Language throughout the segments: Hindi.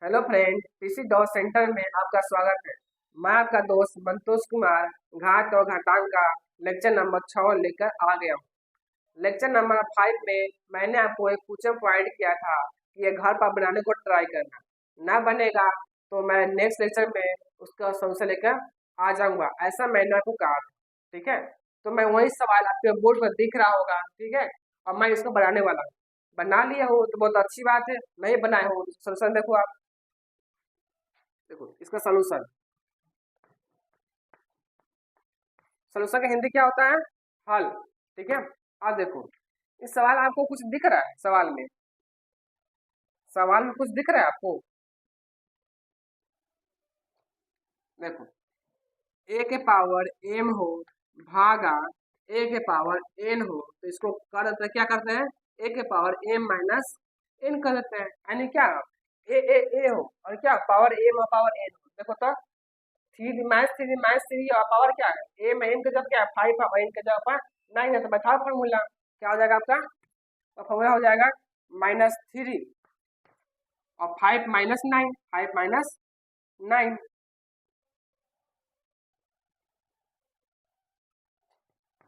Hello friend, PC dot centre में आपका स्वागत है। मैं आपका दोस्त संतोष कुमार घाट और घाटांक का लेक्चर नंबर 6 लेकर आ गया हूँ। लेक्चर नंबर 5 में मैंने आपको एक क्वेश्चन पॉइंट किया था कि ये घर पर बनाने को ट्राई करना। ना बनेगा तो मैं नेक्स्ट लेक्चर में उसका सोल्यूशन लेकर आ जाऊंगा, ऐसा मैंने आपको कहा था। ठीक है, तो मैं वही सवाल आपके बोर्ड पर दिख रहा होगा। ठीक है, और मैं इसको बनाने वाला हूँ। बना लिया हूँ तो बहुत अच्छी बात है, नहीं बनाए हो सोल्यूशन देखो आप। देखो इसका सोल्यूशन, सोल्यूशन का हिंदी क्या होता है? हल। ठीक है, अब देखो इस सवाल आपको कुछ दिख रहा है? सवाल में कुछ दिख रहा है आपको? देखो ए के पावर एम हो भागा ए के पावर एन हो, तो इसको कर देते हैं, क्या करते हैं? ए के पावर एम माइनस एन कर देते हैं, यानी क्या? ए हो और क्या पावर एम और पावर एन हो। देखो तो थ्री और पावर क्या है? एम एन का जब क्या है 5 और एन का जब पर 9 है, तो बैठाओ फॉर्मूला। क्या हो जाएगा आपका? तो फॉर्मूला हो जाएगा -3 और 5 माइनस 9, 5 माइनस 9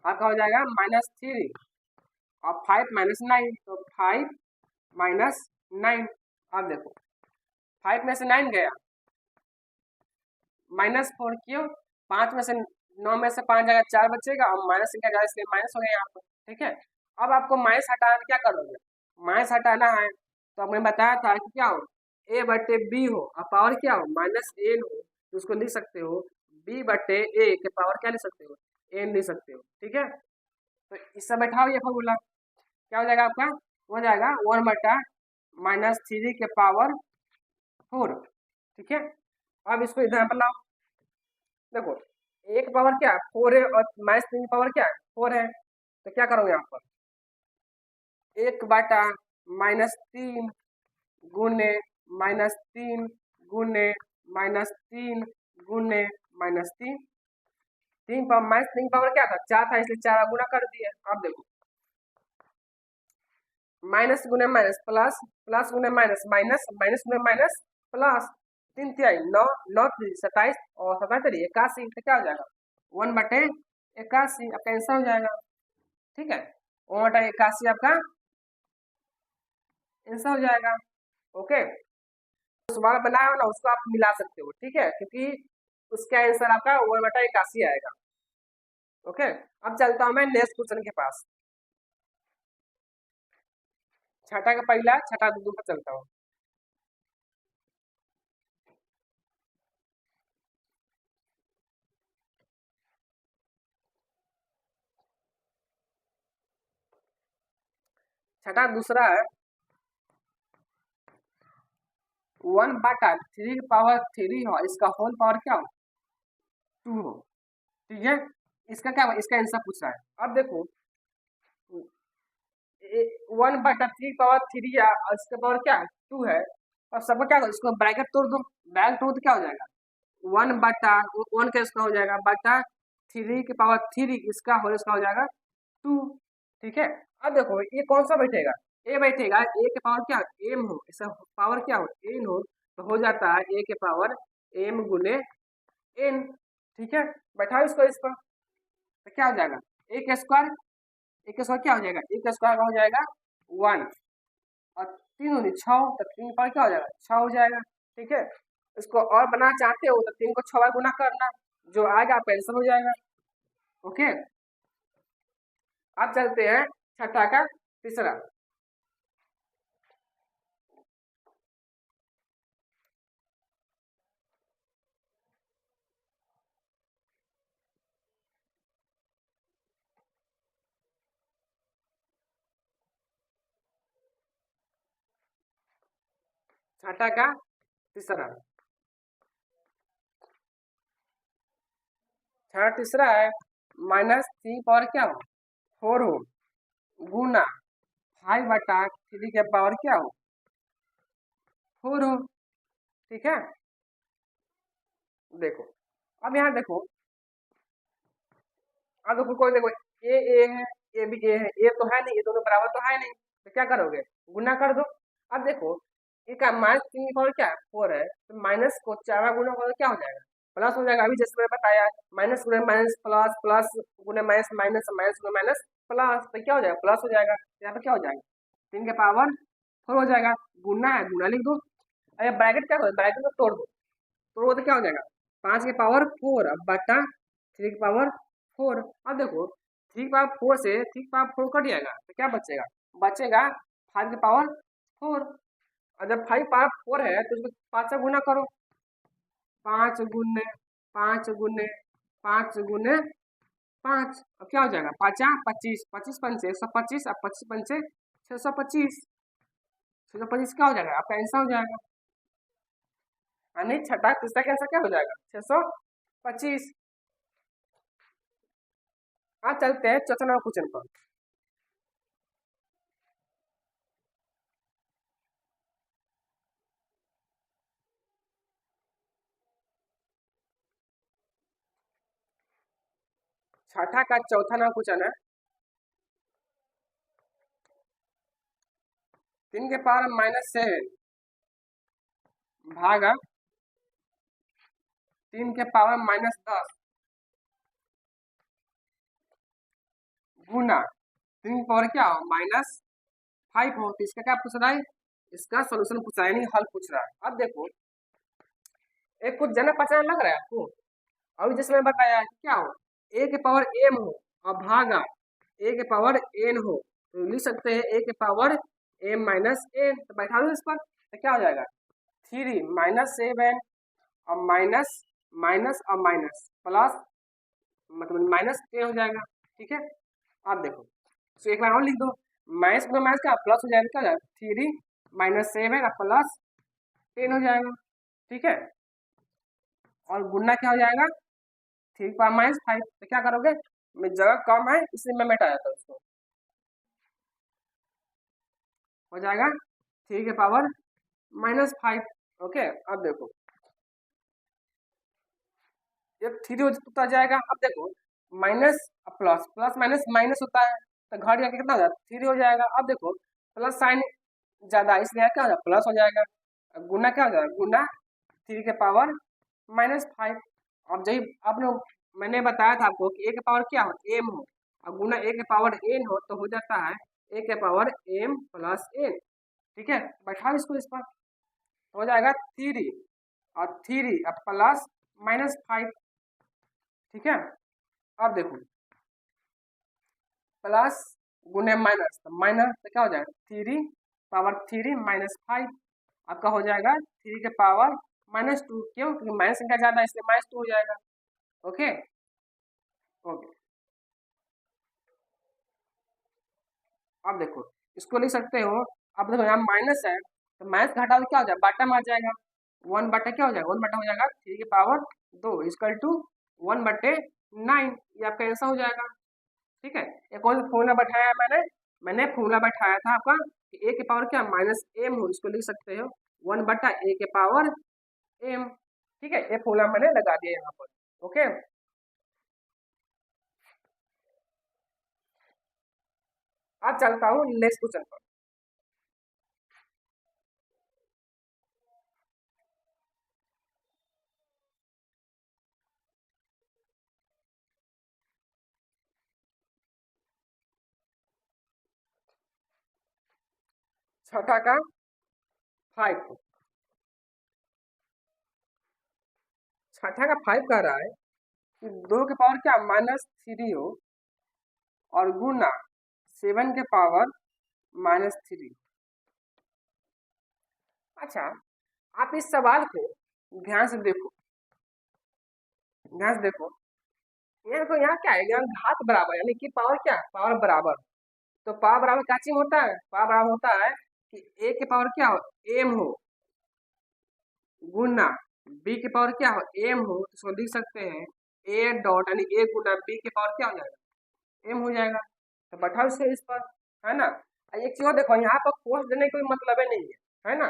आपका हो जाएगा -3 और 5 माइनस 9, तो 5 माइनस 9। अब देखो 5 में से 9 गया, -4 क्यों? 5 में से 9 में से 5 जाएगा, 4 बचेगा और माइनस संख्या जाएगा, इसलिए माइनस हो गया यहाँ पर। ठीक है, अब आपको माइनस हटाना, क्या करोगे? माइनस हटाना है तो आपने बताया था कि क्या हो, ए बटे बी हो और पावर क्या हो -n हो, तो उसको लिख सकते हो बी बटे ए के पावर क्या लिख सकते हो? n लिख सकते हो। ठीक है, तो इससे बैठाओ ये फॉर्मूला, क्या हो जाएगा आपका? हो जाएगा 1/-3 के पावर 4। ठीक है, अब इसको इधर पर लाओ। देखो एक पावर क्या है? 4 है और -3 की पावर क्या है? 4 है, तो क्या करोगे यहाँ पर? 1/-3 गुने -3 गुने -3 गुने -3। 3 पावर -3 पावर क्या था? 4 था, इसलिए 4 गुना कर दिए। अब देखो माइनस गुने माइनस प्लस, प्लस गुने माइनस माइनस, माइनस गुने माइनस प्लस। 3 तिहाई 9, 9 27 और 27 81, तो क्या हो जाएगा? 1/81 आपका आंसर हो जाएगा। ठीक है, 1/81 आपका आंसर हो जाएगा। ओके, सवाल बनाया हो ना उसको आप मिला सकते हो। ठीक है, क्योंकि उसका आंसर आपका 1/81 आएगा। ओके, अब चलता हूँ मैं नेक्स्ट क्वेश्चन के पास। छठा का पहला, छठा दूसरा पर चलता हूँ। छठा दूसरा है 1/3 की पावर 3 हो, इसका होल पावर क्या हो? 2 हो। ठीक है, इसका क्या, इसका आंसर पूछ रहा है। अब देखो 1/3 पावर 3 है और इसका पावर क्या है? 2 है। और सबका क्या हो, इसको ब्रैकेट तोड़ दो। ब्रैकेट तोड़ तो क्या हो जाएगा? 1 का इसका हो जाएगा बटा 3 की पावर 3, इसका हो, इसका हो जाएगा 2। ठीक है, अब देखो ये कौन सा बैठेगा? ए बैठेगा। ए के पावर क्या एम हो, इसका पावर क्या हो एन हो, तो हो जाता है ए के पावर एम गुने एन। ठीक है, बैठाओ इसको इस पर, तो क्या हो जाएगा? ए का स्क्वायर, ए का स्क्वायर क्या हो जाएगा? ए का स्क्वायर हो जाएगा 1 और 3 दूनी 6, तो 3 पर क्या हो जाएगा? 6 हो जाएगा। ठीक है, इसको और बनाना चाहते हो तो 3 को 6 बार गुना करना, जो आएगा आपका आंसर हो जाएगा। ओके, अब चलते हैं छठा का तीसरा। छठा का तीसरा, छठा तीसरा है -3 पावर क्या हो 4 हो गुना 5/3 के पावर क्या हो 4 हो। ठीक है, देखो अब यहाँ देखो, अब देखो कोई देखो ए है, ए भी ए है, ए तो है नहीं, ये दोनों बराबर तो है नहीं, तो क्या करोगे? गुना कर दो। अब देखो इसका माइनस 3 की पावर क्या है 4 है, तो माइनस को 4 बार गुना करो क्या हो जाएगा प्लस हो जाएगा। अभी जैसे मैंने बताया माइनस गुना माइनस प्लस, प्लस गुना माइनस माइनस, माइनस गुना माइनस प्लस, तो क्या हो जाएगा प्लस हो जाएगा। यहाँ पे क्या हो जाएगा 3 के पावर 4 हो जाएगा। गुना है गुना लिख दो, अरे ब्रैकेट क्या हो ब्रैकेट को तोड़ दो, तोड़ो तो क्या हो जाएगा 5 के पावर 4 अब बटा 3 के पावर 4। अब देखो 3 के पावर 4 से 3 के पावर 4 कट जाएगा तो क्या बचेगा, बचेगा 5 के पावर 4। और जब 5 पावर 4 है तो उसको 5 से गुना करो, 5 गुने 5 गुने 5 गुने 5, अब क्या हो जाएगा 5 25, 25 पंचे 125, अब 25 पंचे 625, 625 क्या हो जाएगा आपका आंसर हो जाएगा। यानी छठा तीसरा का आंसर क्या हो जाएगा 625। आज चलते हैं चौथा नंबर क्वेश्चन पर। छठा का चौथा नंबर क्वेश्चन है 3 के पावर -7 भागा 3 के पावर -10 गुना 3 की पावर क्या हो -5 हो। तो इसका क्या पूछ रहा है, इसका सोल्यूशन पूछ रहा है, यानी हल पूछ रहा है। अब देखो एक कुछ जाना पहचाना लग रहा है आपको, अभी जैसे मैं बताया क्या हो ए के पावर m हो और भागा ए के पावर n हो, तो लिख सकते हैं ए के पावर m माइनस n, तो बैठा दो इस पर तो क्या हो जाएगा 3 -7 और माइनस माइनस और माइनस प्लस मतलब -10 हो जाएगा। ठीक है आप देखो तो एक बार और लिख दो, माइनस में माइनस का प्लस हो जाएगा, क्या हो जाएगा 3 -7 और प्लस 10 हो जाएगा। ठीक है और गुना क्या हो जाएगा 3 पावर -5, तो क्या करोगे मैं जगह कम है इसलिए मैं मिटा जाता हूँ उसको, हो जाएगा 3 के पावर -5। ओके अब देखो ये 3 होता जाएगा। अब देखो minus plus, plus minus minus होता है तो घट जाके कितना हो जाएगा 3 हो जाएगा। अब देखो प्लस साइन ज्यादा इसलिए क्या हो जाएगा प्लस हो जाएगा, गुना क्या हो जाएगा गुना 3 के पावर -5। अब जब आपने मैंने बताया था आपको कि ए के पावर क्या हो m हो और गुना ए के पावर n हो तो हो जाता है ए के पावर m प्लस n। ठीक है बैठाओ इसको इस पर तो हो जाएगा 3 और 3 अब प्लस -5। ठीक है अब देखो प्लस गुने माइनस तो माइनस तो क्या हो जाएगा 3 पावर 3 -5 आपका हो जाएगा 3 के पावर -2, क्यों क्योंकि माइनस संख्या ज्यादा है इसलिए -2 हो जाएगा। ओके ओके अब देखो इसको लिख सकते हो, अब देखो यहाँ माइनस है तो माइनस घटा तो क्या हो जाएगा बाटा में आ जाएगा, 1 बटे क्या हो जाएगा 1 बटा हो जाएगा 3 के पावर 2 इक्वल टू 1 बटे 9, ये आपका आंसर हो जाएगा। ठीक है एक और फॉर्मूला बैठाया है मैंने फॉर्मूला बैठाया था आपका कि ए के पावर क्या -m हो, इसको लिख सकते हो 1 बटा ए के पावर m। ठीक है ये फॉर्मूला मैंने लगा दिया यहाँ पर। ओके अब चलता हूँ नेक्स्ट क्वेश्चन पर। छठा का 5, छठा का 5 कह रहा है कि 2 के पावर क्या -3 हो और गुना 7 के पावर -3। अच्छा आप इस सवाल को ध्यान से देखो, ध्यान से देखो यहाँ देखो यहाँ क्या है यहाँ घात बराबर यानी कि पावर क्या है पावर बराबर, तो पावर बराबर क्या चीज होता है पावर बराबर होता है कि ए के पावर क्या हो m हो गुना b के पावर क्या हो m हो, तो इसको लिख सकते हैं a डॉट यानी a गुना b के पावर क्या हो जाएगा m हो जाएगा। तो बैठाओ इसे इस पर, है ना। एक चीज और देखो यहाँ पर कोस देने का कोई मतलब ही नहीं है ना,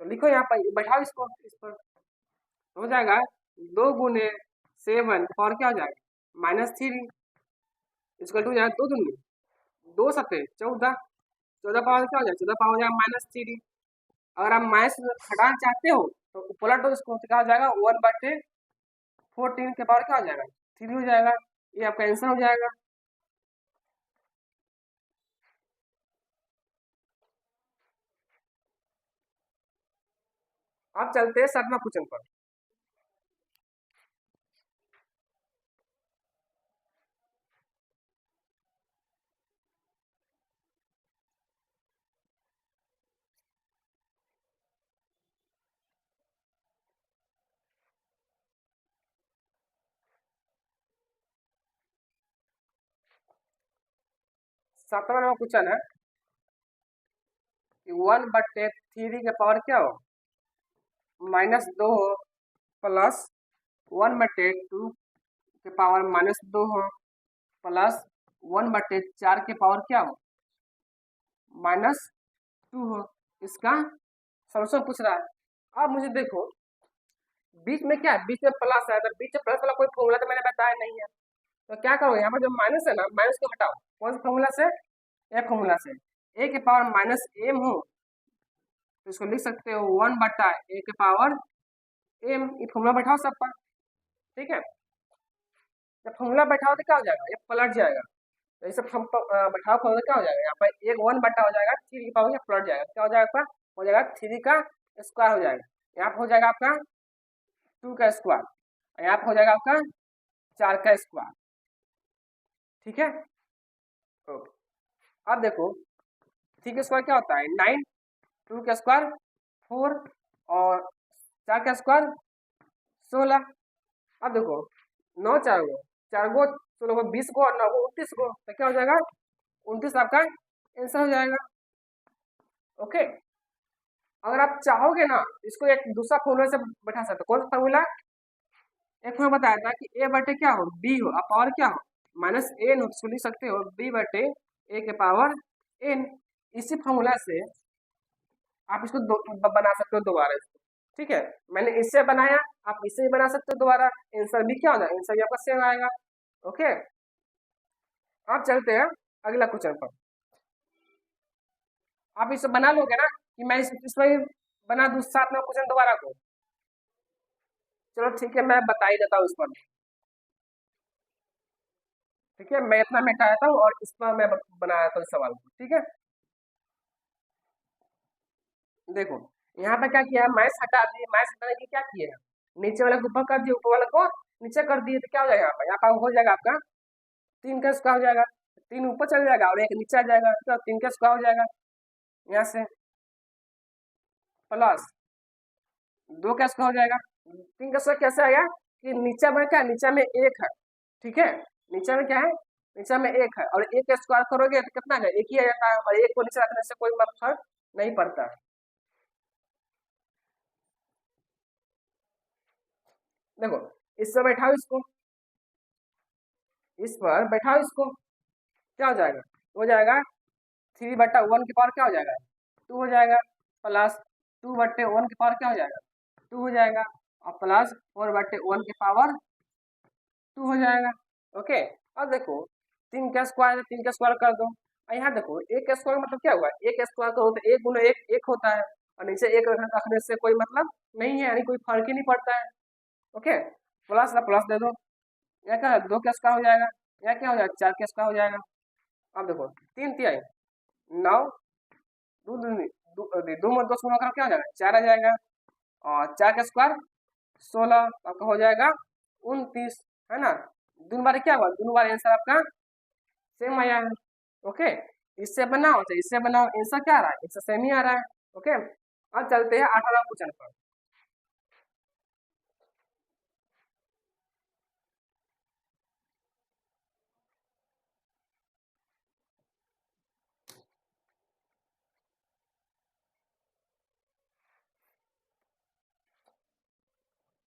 तो लिखो यहाँ पर बैठाओ इसको इस पर, तो हो जाएगा 2 गुने 7 पावर क्या हो जाएगा -3 इसका टू जाएगा 2 दूनी 2 सत्ते 14, 14 पावर क्या हो जाएगा 14 पावर हो जाएगा -3। अगर आप माइनस हटाना चाहते हो तो पलटो इसको, तो क्या हो जाएगा 1/14 के पावर क्या हो जाएगा 3 हो जाएगा। ये आपका आंसर हो जाएगा। अब चलते हैं 7वां क्वेश्चन पर। सातवां नंबर क्वेश्चन है कि 1/3 के पावर क्या हो -2 हो, प्लस 1/2 के पावर -2 हो, प्लस 1/4 के पावर क्या हो -2 हो। इसका सॉल्यूशन पूछ रहा है। अब मुझे देखो बीच में क्या है, बीच में प्लस है, तो बीच में प्लस वाला कोई फॉर्मूला तो मैंने बताया नहीं है। तो क्या करोगे, यहाँ पर जो माइनस है ना, माइनस को हटाओ। कौन से फॉर्मूला से, ए फॉर्मूला से। ए के पावर -m हो तो इसको लिख सकते हो 1/a के पावर m। ये फॉर्मूला बैठाओ सब पर, ठीक है। जब फॉर्मूला बैठाओ तो क्या हो जाएगा, ये पलट जाएगा। तो ये सब हम बैठाओ फॉर्मूला क्या हो जाएगा, यहाँ पर एक 1/, हो जाएगा 3 की पावर क्या पलट जाएगा, क्या हो जाएगा आपका, हो जाएगा 3 का स्क्वायर हो जाएगा। यहाँ पर हो जाएगा आपका 2 का स्क्वायर, यहाँ पर हो जाएगा आपका 4 का स्क्वायर, ठीक है। ओके, अब देखो 3 का स्क्वायर क्या होता है 9, 2 का स्क्वायर 4 और 4 का स्क्वायर 16। अब देखो 9 4 गो 16 गो 20 गो और 9 गो 29 गो, तो क्या हो जाएगा 29 आपका आंसर हो जाएगा। ओके, अगर आप चाहोगे ना इसको एक दूसरा फॉर्मूला से बैठा सकते हो। कौन सा फॉर्मूला, एक मैं बताया था कि a बटे क्या हो b हो, अब पावर क्या हो -n हो, इसको लिख सकते हो b/a के पावर n। इसी फॉर्मूला से आप इसको बना सकते हो दोबारा इसको, ठीक है। मैंने इससे बनाया, आप इससे भी बना सकते हो दोबारा, आंसर भी क्या हो जाएगा, आंसर भी आपका सेम आएगा। ओके, अब चलते हैं अगला क्वेश्चन पर। आप इसे बना लोगे ना कि मैं इसमें बना दूं 7वां क्वेश्चन दोबारा को। चलो ठीक है, मैं बता ही देता हूँ इस पर, ठीक है। मैं इतना मिटाया था और इस पर मैं बनाया था इस सवाल को, ठीक है। देखो यहाँ पे क्या किया है, मैथ्स हटा दिए, मैथ्स हटाने के क्या किए हैं, नीचे वाले को ऊपर कर दिए, ऊपर वाले को नीचे कर दिए, तो क्या हो जाएगा यहाँ पर हो जाएगा आपका 3 का स्क्वायर हो जाएगा, 3 ऊपर चल जाएगा और एक नीचे आ जाएगा, तो 3 का स्क्वायर हो जाएगा। यहाँ से प्लस 2 का स्क्वायर हो जाएगा। 3 का स्क्वायर कैसे आएगा कि नीचे में क्या, नीचे में 1 है, ठीक है। नीचे में क्या है, नीचे में 1 है और 1 का स्क्वायर करोगे तो कितना है, 1 ही आ जाता है, और 1 को नीचे रखने से कोई फर्क नहीं पड़ता। देखो इस पर बैठाओ इसको, इस पर बैठाओ इसको, क्या हो जाएगा, हो जाएगा 3/1 की पावर क्या हो जाएगा 2 हो जाएगा, प्लस 2/1 की पावर क्या हो जाएगा 2 हो जाएगा, और प्लस 4/1 की पावर 2 हो जाएगा। ओके, अब देखो 3 का स्क्वायर है, 3 का स्क्वायर कर दो, और यहाँ देखो 1 का स्क्वायर मतलब क्या हुआ, 1 का स्क्वायर करो तो 1 गुना 1 1 होता है, और नीचे 1 रखने से कोई मतलब नहीं है, यानी कोई फर्क ही नहीं पड़ता है। ओके, प्लस ना प्लस दे दो, यह क्या है 2 का स्क्वायर हो जाएगा, यह क्या हो जाएगा 4 का स्क्वायर हो जाएगा। अब देखो 3 तिहाई 9, दो दो में 2 गुना करो क्या हो जाएगा 4 आ जाएगा, और 4 का स्क्वायर 16 आपका हो जाएगा 29, है ना। दोनों बार क्या हुआ, दोनों बार आंसर आपका सेम आया है। ओके, इससे बनाओ तो इससे बनाओ, आंसर क्या आ रहा है, इससे सेम ही आ रहा है। ओके, अब चलते हैं 8वां क्वेश्चन पर।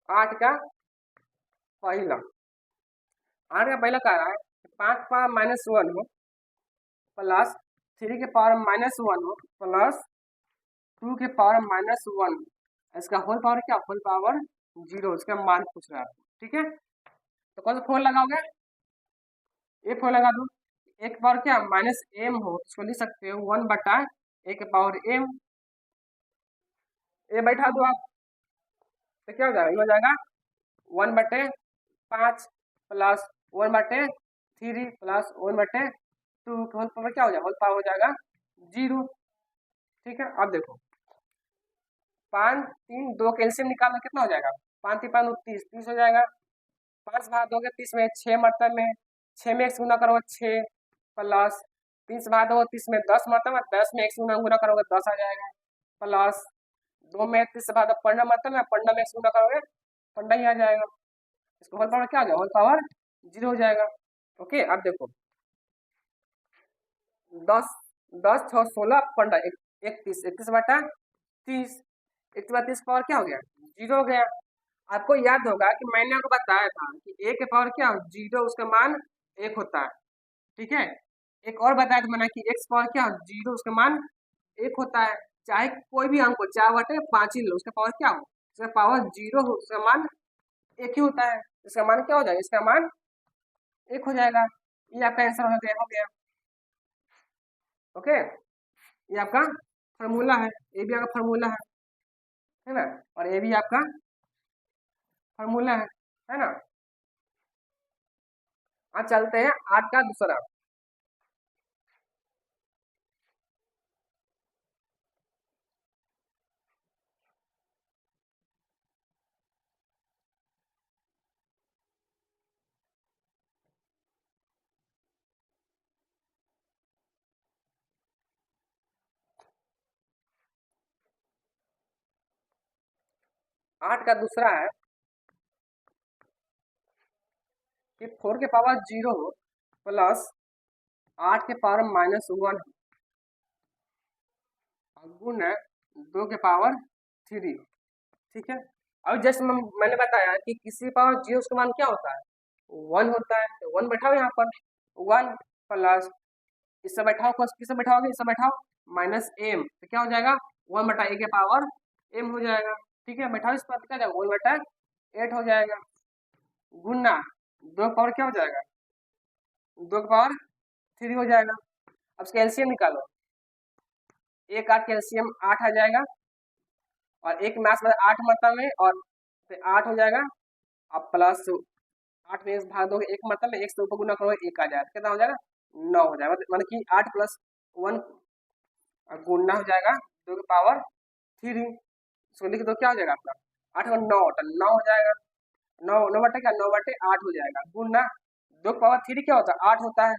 8 का पहला, 8 का पहला कह रहा है 5 का पावर -1 हो, प्लस 3 के पावर -1 हो, प्लस 2 के पावर -1, इसका होल पावर क्या, होल पावर 0, इसका मान पूछ रहा है आपको, ठीक है। तो कौन सा फोन लगाओगे, ए फोन लगा दो। एक पावर क्या -m हो, इसको लिख सकते हो 1/a के पावर m, ए बैठा दो आप, तो क्या हो जाएगा, ये हो जाएगा 1/5 प्लस 1/3 प्लस 1/2 के होल पावर क्या हो जाएगा, होल पावर हो जाएगा 0। ठीक है, अब देखो 5 3 2 कैल्शियम निकालना कितना हो जाएगा, 5 3 5 30 30 हो जाएगा। 5 भाग दोगे 30 में, 6 मतलब में 6 में x गुना करोगे 6 प्लस 30 भाग दोगे 30 में 10 मतलब में 10 में x गुना करोगे 10 आ जाएगा प्लस 2 में 30 भाग दो 15 मतलब में 15 में x गुना करोगे 15 ही आ जाएगा। इसको होल पावर क्या आ जाएगा, होल पावर 0 हो जाएगा। ओके, अब देखो 10 10 6 16 15 31 31/30 31/30 पावर क्या हो गया, 0 हो गया। आपको याद होगा कि मैंने आपको बताया था कि a के पावर क्या हो 0, उसका मान 1 होता है। ठीक है, एक और बताया था मैंने कि x पावर क्या हो 0, उसका मान 1 होता है। चाहे कोई भी अंक हो, 4/5 ही लो, उसका पावर क्या हो, उसका पावर 0 हो, उसका मान 1 ही होता है। इसका मान क्या हो जाएगा, इसका मान 1 हो जाएगा। ये आपका आंसर हो गया। ओके, ये आपका फार्मूला है, ये भी आपका फार्मूला है ना, और ये भी आपका फार्मूला है ना। आज चलते हैं 8 का दूसरा। 8 का दूसरा है कि 4 के पावर 0 प्लस 8 के पावर -1 गुण 2 के पावर 3। ठीक है, अब जैसे मैंने बताया कि किसी पावर 0 उसका मान क्या होता है, 1 होता है। तो 1 बैठाओ यहाँ पर, 1 प्लस इससे बैठाओ, किससे बैठाओगे, इससे बैठाओ -m, तो क्या हो जाएगा 1/a के पावर m हो जाएगा। ठीक है, बैठाओ इस पर, क्या जाएगा 1/8 हो जाएगा गुना 2 पावर क्या हो जाएगा, 2 के पावर 3 हो जाएगा। अब इसका एलसीएम निकालो, एक 8 कैल्शियम 8 आ जाएगा, और एक मास में 8 मतलब में, और 8 हो जाएगा। अब प्लस 8 में भाग दोगे, एक मतलब में 1 से ऊपर गुना करोगे 1 आ जाएगा, कितना हो जाएगा 9 हो जाएगा। मतलब कि 8 + 1 गुना हो जाएगा 2 की पावर 3। इसको लिख दो, क्या हो जाएगा आपका 8 और 9 होता 9 हो जाएगा, 9 9 बटे क्या 9/8 हो जाएगा गुना 2 की पावर 3 क्या होता है 8 होता है।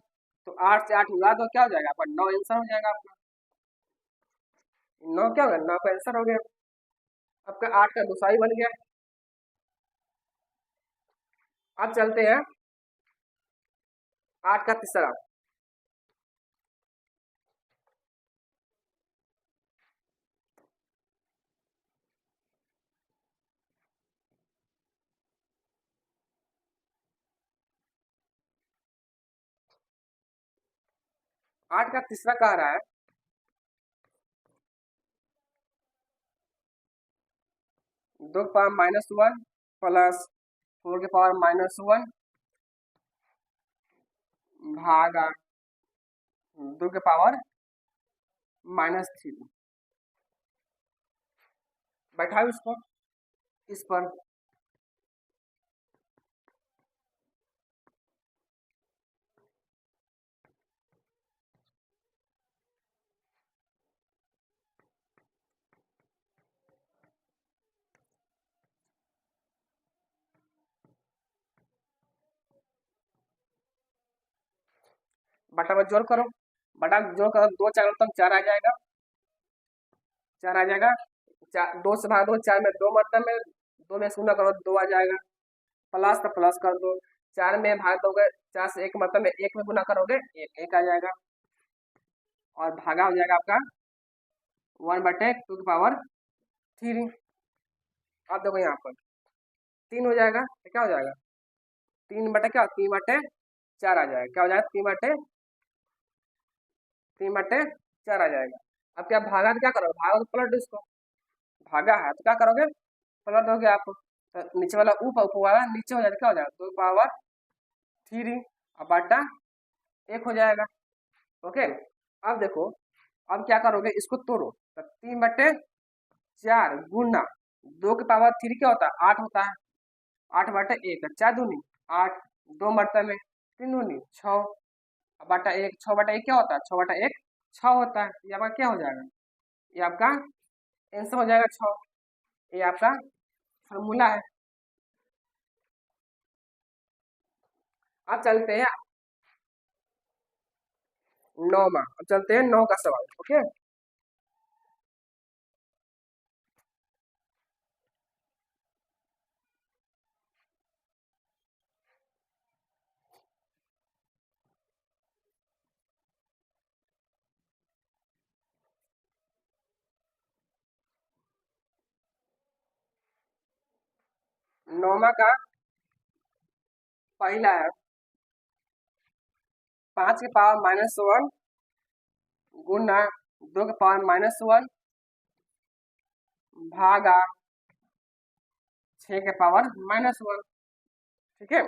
तो 8 से 8 उड़ा दो, क्या हो जाएगा आपका 9 आंसर हो जाएगा आपका। 9 क्या होगा, 9 का आंसर हो गया आपका, 8 का दूसरा ही बन गया। अब चलते हैं 8 का तीसरा। 8 का तीसरा कह रहा है 2 की पावर -1 प्लस 4 की पावर -1 भागा 2 के पावर -3। बैठाओ इसको इस पर, बटा में जोड़ करो, बटा में जोड़ करो, 2 4 मतलब 4 आ जाएगा, 4 आ जाएगा। 2 से भाग दो, 4 में 2 मतलब में 2 में शून्य करो 2 आ जाएगा, प्लस का प्लस कर दो, 4 में भाग दोगे 4 से 1 मतलब में 1 में गुना करोगे 1 आ जाएगा, और भागा हो जाएगा आपका 1/2 की पावर 3। अब देखो यहाँ पर 3 हो जाएगा, तो क्या हो जाएगा 3 बटे क्या 3/4 आ जाएगा, क्या हो जाएगा 3/4 आ जाएगा। अब क्या भागा तो क्या करोगे, भागा तो पलट दो इसको, भागा है तो क्या करोगे पलट दोगे आप, तो नीचे वाला ऊपर, ऊपर वाला नीचे हो जाएगा, क्या हो जाएगा 2 की पावर 3 और बटा 1 हो जाएगा। ओके, अब देखो अब क्या करोगे, इसको तोड़ो, तो 3/4 4 गुना 2 की पावर 3 क्या होता है 8 होता है। 8/1 4 दूनी 8, 2 मरतबे में 3 दूनी 6 बटा 1 6/1 क्या होता है 6/1 6 होता है। ये आपका क्या हो जाएगा, ये आपका आंसर हो जाएगा 6। ये आपका फॉर्मूला है। अब चलते हैं 9वां। अब चलते हैं 9 का सवाल। ओके, 9वां का पहला है 5 की पावर -1 गुना 2 की पावर-1 भागा 6 की पावर-1। ठीक है,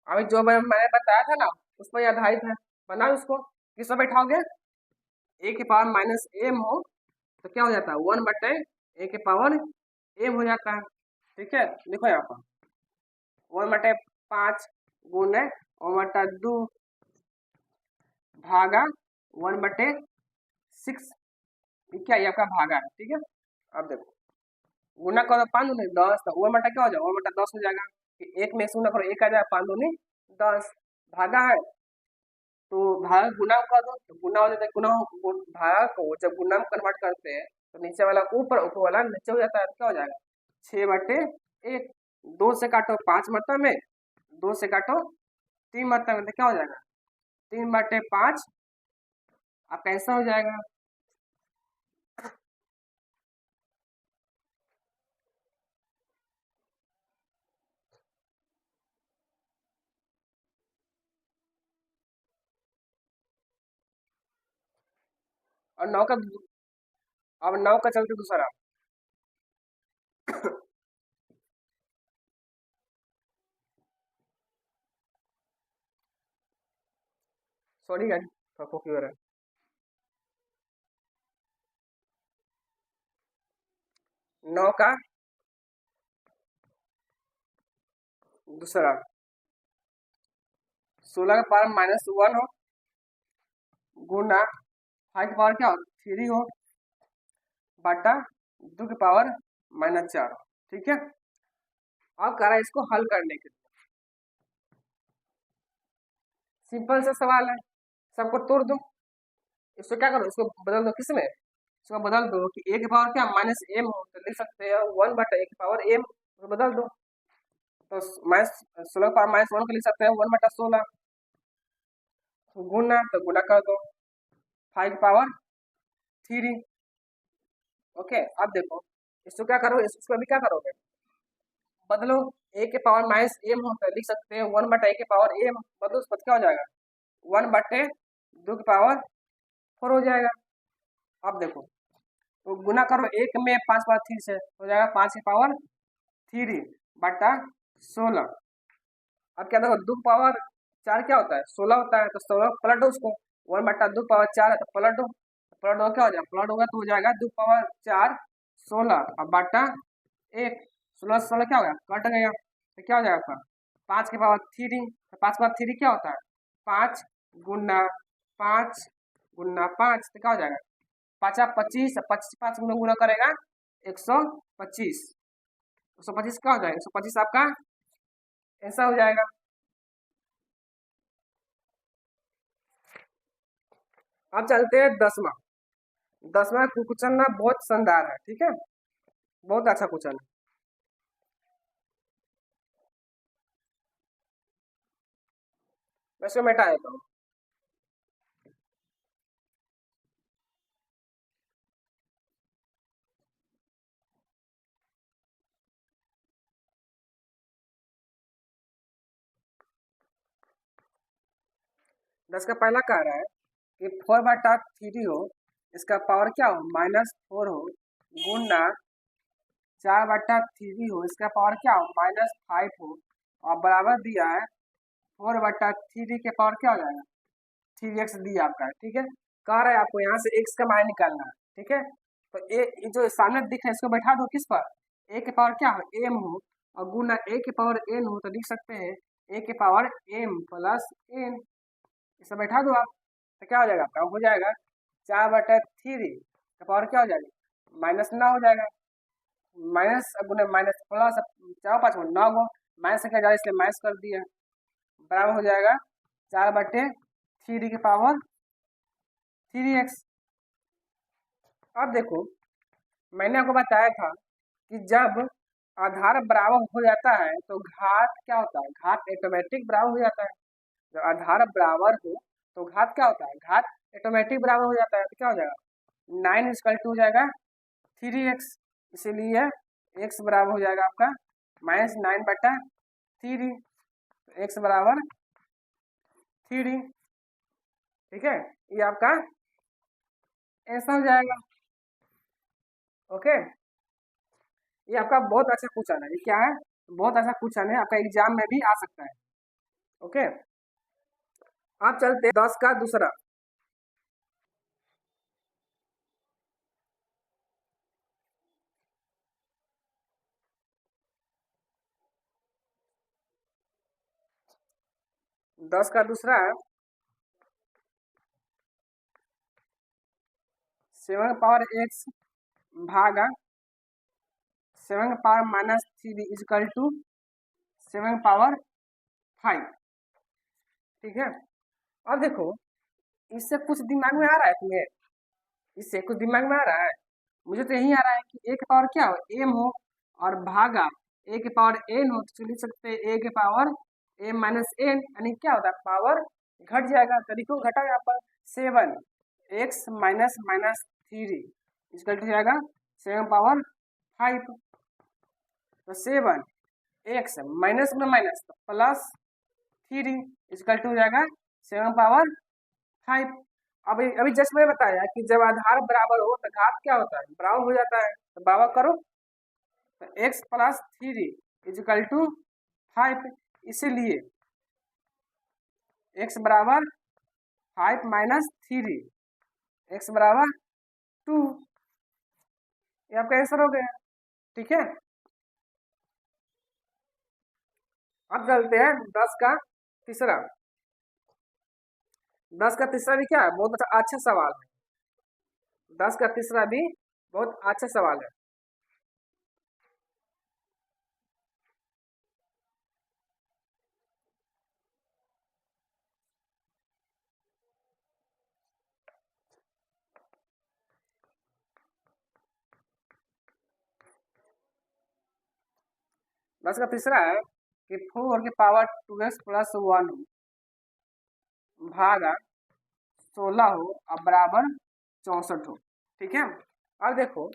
अभी जो मैंने बताया था ना उस पर आधारित है। बना उसको किस पर बैठाओगे, A की पावर-m हो तो क्या हो जाता है 1/A की पावर m हो जाता है। ठीक है, लिखो यहाँ पर 1/5 गुने 1/2 भागा 1/6। क्या ये आपका भागा है। ठीक है, अब देखो गुना करो 5 दूनी 10 तो 1 बटा क्या हो जाएगा 1/10 हो जाएगा। कि एक में से गुना करो 1 आ जाएगा 5 दूनी 10 भागा है तो भाग गुना कर दो तो गुना हो जाता है। भाग को जब गुना में कन्वर्ट करते हैं तो नीचे वाला ऊपर ऊपर वाला नीचे हो जाता है। क्या हो जाएगा 6/1। 2 से काटो 5 मरतबे में, 2 से काटो 3 मरतबे में तो क्या हो जाएगा 3/5 आपका आंसर हो जाएगा। और 9 का अब 9 का चलते दूसरा सॉरी गाइस थोड़ा की हो रहा है। 9 का दूसरा 16 का पावर-1 हो गुना 5 की पावर क्या हो 3 हो बटा 2 की पावर-4। ठीक है, अब कह रहा है इसको हल करने के लिए। सिंपल सा सवाल है, सबको तोड़ दो। इसको क्या करो, इसको बदल दो किसमें, इसको बदल दो कि a की पावर क्या -m हो तो लिख सकते हैं 1/a की पावर m। तो बदल दो तो -16 की पावर -1 को लिख सकते हैं 1/16 गुना तो गुना कर दो 5 की पावर 3। ओके, अब देखो इसको क्या करो, इसको अभी क्या करोगे बदलो a के पावर -m हो तो लिख सकते हैं 1/a के पावर m। बदलो उस पर क्या हो जाएगा 1/2 की पावर 4 हो जाएगा। अब देखो तो गुना करो 1 में 5 पावर 3 से हो जाएगा 5 की पावर 3 बटा 16। अब क्या देखो 2 की पावर 4 क्या होता है 16 होता है तो 16 पलट दो उसको 1/2 की पावर 4 है तो पलट दो। पलट दो क्या हो जाएगा पलट होगा तो हो जाएगा 2 की पावर 4 16 अब बटा 1। 16 क्या हो गया कट गया तो क्या हो जाएगा आपका 5 की पावर 3। तो 5 की पावर 3 क्या होता है 5 गुना 5 गुना 5 तो क्या हो जाएगा 5×25 25 5 गुना गुना करेगा 125। 125 क्या हो जाएगा 125 आपका ऐसा हो जाएगा। अब चलते हैं 10वां। 10वां क्वेश्चन ना बहुत शानदार है। ठीक है, बहुत अच्छा क्वेश्चन है। मैं इसको मिटा देता हूँ। दस का पहला कह रहा है कि 4/3 हो इसका पावर क्या हो -4 हो गुना 4/3 हो इसका पावर क्या हो -5 हो और बराबर दिया है 4/3 के पावर क्या हो जाएगा 3x दिया आपका है। ठीक है, कह रहा है आपको यहाँ से x का मान निकालना है। ठीक है, तो ए जो सामने दिख रहा है इसको बैठा दो किस पर, ए के पावर क्या हो एम हो, और गुना ए के पावर एन हो, तो लिख सकते हैं ए के पावर एम प्लस एन, इसे बैठा दो आप, तो क्या हो जाएगा आपका, हो जाएगा 4/3 का पावर क्या हो जाएगा माइनस 9 हो जाएगा, माइनस गुना माइनस प्लस 4×5 9 माइनस से क्या जाएगा इसलिए माइनस कर दिया, बराबर हो जाएगा 4/3 के पावर 3x। अब देखो मैंने आपको बताया था कि जब आधार बराबर हो जाता है तो घात क्या होता है, घात ऑटोमेटिक बराबर हो जाता है। जब आधार बराबर हो तो घात क्या होता है, घात ऑटोमेटिक बराबर हो जाता है, तो क्या हो जाएगा 9 हो जाएगा 3x, इसीलिए x बराबर हो जाएगा आपका -9/3, x बराबर 3, ठीक है, ये आपका ऐसा हो जाएगा। ओके, ये आपका बहुत अच्छा क्वेश्चन है, ये क्या है, बहुत अच्छा क्वेश्चन है, आपका एग्जाम में भी आ सकता है। ओके, आप चलते 10 का दूसरा। दस का दूसरा है 7 x भागा 7 - 3 इजकल टू 7 5, ठीक है। अब देखो इससे कुछ दिमाग में आ रहा है तुम्हें, इससे कुछ दिमाग में आ रहा है, मुझे तो यही आ रहा है कि ए के पावर क्या हो एम हो और भागा ए के पावर एन हो, तो लिख सकते हैं ए के पावर एम माइनस एन, यानी क्या होता है पावर घट जाएगा, तरीकों घटा यहाँ पर 7 x माइनस माइनस 3 इसका हो जाएगा 7 पावर 5, तो 7 x माइनस में माइनस तो प्लस 3 इसका हो जाएगा 7 पावर 5। अभी अभी जस्ट मैंने बताया कि जब आधार बराबर हो तो घात क्या होता है बराबर हो जाता है, तो बराबर करो, तो x प्लस 3 इजिकल टू 5, इसीलिए x बराबर 5 माइनस 3 x बराबर 2, ये आपका आंसर हो गया, ठीक है। अब चलते हैं 10 का तीसरा। 10 का तीसरा भी क्या है, बहुत अच्छा सवाल है, 10 का तीसरा भी बहुत अच्छा सवाल है। दस का तीसरा है कि 4 की पावर 2x प्लस 1 भागा 16 हो और बराबर 64 हो, ठीक है। अब देखो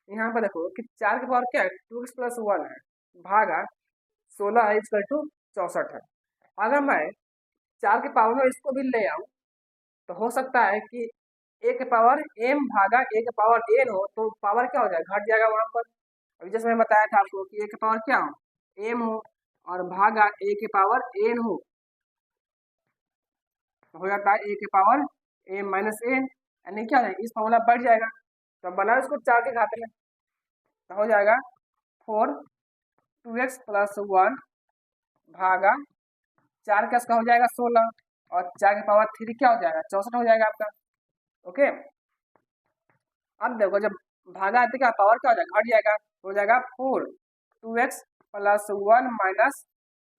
यहाँ पर देखो कि 4 की पावर क्या है 2x प्लस 1 है भागा 16 है इक्वल टू 64 है। अगर मैं 4 के पावर में इसको भी ले आऊँ तो हो सकता है कि ए के पावर एम भागा ए के पावर एन हो, तो पावर क्या हो जाएगा घट जाएगा वहां पर। अभी जैसे मैं बताया था आपको कि ए के पावर क्या हो एम हो और भागा ए के पावर एन हो जाता है ए के पावर एम माइनस एन, यानी क्या है इस फॉर्मूला बढ़ जाएगा, तो बना इसको 4 के खाते में, तो हो जाएगा 4 2x प्लस 1 भागा 4 का हो जाएगा 16 और 4 के पावर 3 क्या हो जाएगा 64 हो जाएगा आपका। ओके, अब देखो जब भागा आते क्या पावर क्या हो जाएगा घट जाएगा, हो जाएगा 4 2x plus 1 minus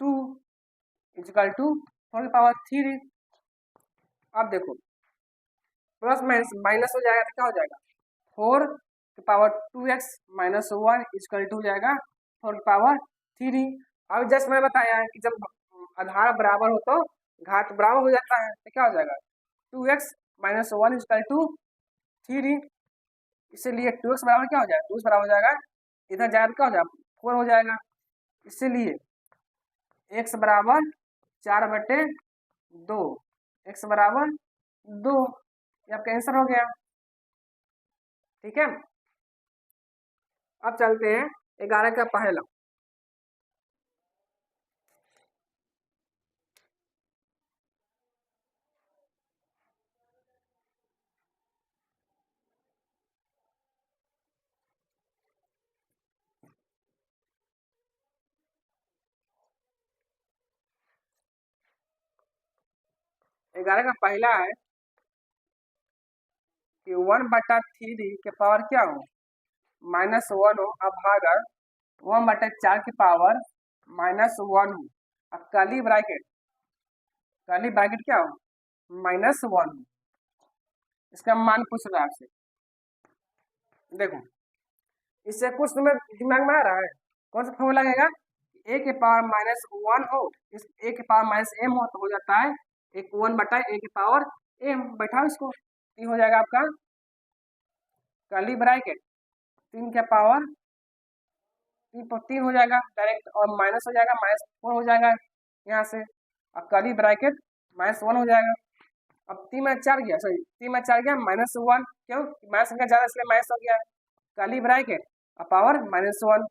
2 is equal to 4 की पावर 3। अब देखो प्लस माइनस माइनस हो जाएगा तो क्या हो जाएगा 4 की power 2x minus 1 is equal to हो जाएगा 4 की पावर 3। अब जस्ट मैं बताया है कि जब आधार बराबर हो तो घात बराबर हो जाता है, तो क्या हो जाएगा 2x माइनस 1 इजिकल टू 3, इसीलिए 2x बराबर क्या हो जाएगा 2x बराबर हो जाएगा इधर जाएगा तो क्या हो जाएगा 4 हो जाएगा, इसीलिए x बराबर 4/2, x बराबर 2, ये आपका आंसर हो गया, ठीक है। अब चलते हैं 11 का पहला। 11 का पहला है कि 1/3 के पावर क्या हो, -1 हो। अब भागा 1/4 की पावर -1 हो। अब कर्ली ब्रैकेट क्या हो, -1 हो। इसका मान पूछ रहा है आपसे। देखो इससे कुछ तुम्हें दिमाग में आ रहा है, कौन सा फॉर्मूला लगेगा, a के पावर -1 हो, इस a के पावर -m हो तो हो जाता है एक 1/a के पावर m। बैठाओ इसको, ये हो जाएगा आपका कर्ली ब्रैकेट 3 के पावर 3 हो जाएगा डायरेक्ट, और माइनस हो जाएगा -4 हो जाएगा यहाँ से। अब कर्ली ब्रैकेट -1 हो जाएगा। अब 3 में 4 गया, सॉरी 3 में 4 गया -1, क्यों, माइनस संख्या ज्यादा इसलिए माइनस हो गया। कर्ली ब्रैकेट अब पावर -1।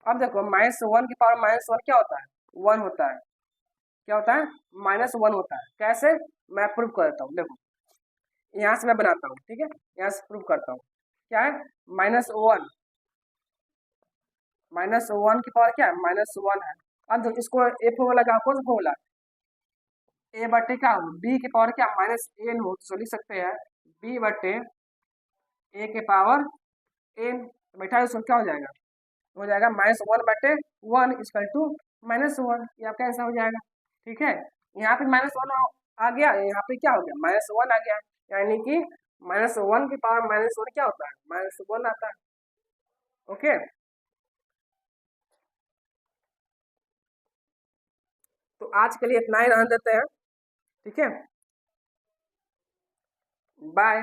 अब देखो -1 की पावर -1 क्या होता है, 1 होता है। क्या होता है, -1 होता है। कैसे, मैं प्रूव कर देता हूँ। देखो यहाँ से मैं बनाता हूँ, ठीक है, यहाँ से प्रूव करता हूँ। क्या है, -1 की पावर क्या है, -1 है। अब देखो इसको ए फॉर्मूला लगाओ, कौन सा फॉर्मूला, ए बटे क्या बी के पावर क्या -n हो, तो लिख सकते हैं b बटे ए के पावर n। बैठा है उसको, क्या हो जाएगा, हो जाएगा -1/1 इक्वल टू -1। ये आपका आंसर हो जाएगा। ठीक है, यहाँ पे -1 आ गया, यहाँ पे क्या हो गया, -1 आ गया, यानी कि -1 की पावर -1 क्या होता है, -1 आता है। ओके, तो आज के लिए इतना ही रहने देते हैं। ठीक है, बाय।